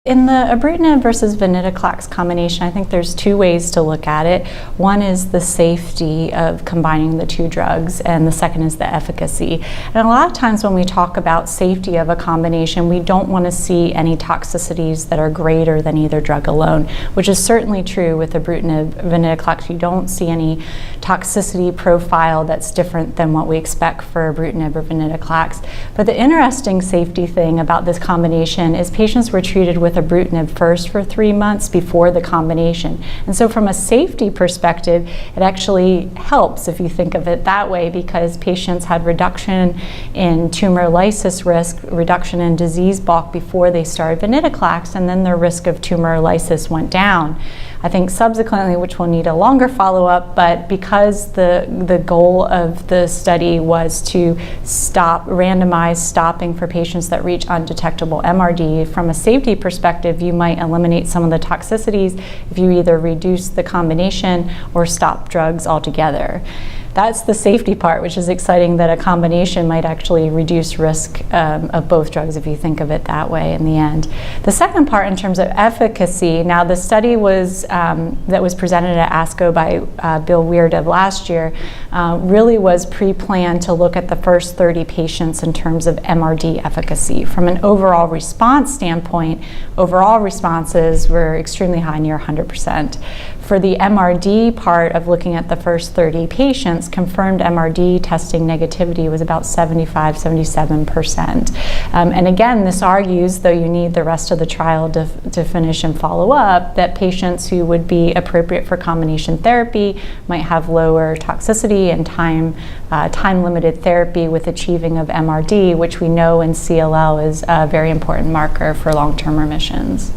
In the Ibrutinib versus Venetoclax combination, I think there's two ways to look at it. One is the safety of combining the two drugs, and the second is the efficacy. And a lot of times when we talk about safety of a combination, we don't want to see any toxicities that are greater than either drug alone, which is certainly true with Ibrutinib Venetoclax. You don't see any toxicity profile that's different than what we expect for Ibrutinib or Venetoclax. But the interesting safety thing about this combination is patients were treated with Ibrutinib first for 3 months before the combination. And so from a safety perspective, it actually helps if you think of it that way, because patients had reduction in tumor lysis risk, reduction in disease bulk before they started Venetoclax, and then their risk of tumor lysis went down. I think subsequently, which will need a longer follow-up, but because the goal of the study was to randomize stopping for patients that reach undetectable MRD, from a safety perspective, you might eliminate some of the toxicities if you either reduce the combination or stop drugs altogether. That's the safety part, which is exciting, that a combination might actually reduce risk of both drugs if you think of it that way in the end. The second part, in terms of efficacy, now the study was that was presented at ASCO by Bill Weird of last year really was pre-planned to look at the first 30 patients in terms of MRD efficacy. From an overall response standpoint, overall responses were extremely high, near 100%. For the MRD part of looking at the first 30 patients, confirmed MRD testing negativity was about 75, 77%. And again, this argues, though you need the rest of the trial to finish and follow up, that patients who would be appropriate for combination therapy might have lower toxicity and time-limited therapy with achieving of MRD, which we know in CLL is a very important marker for long-term remissions.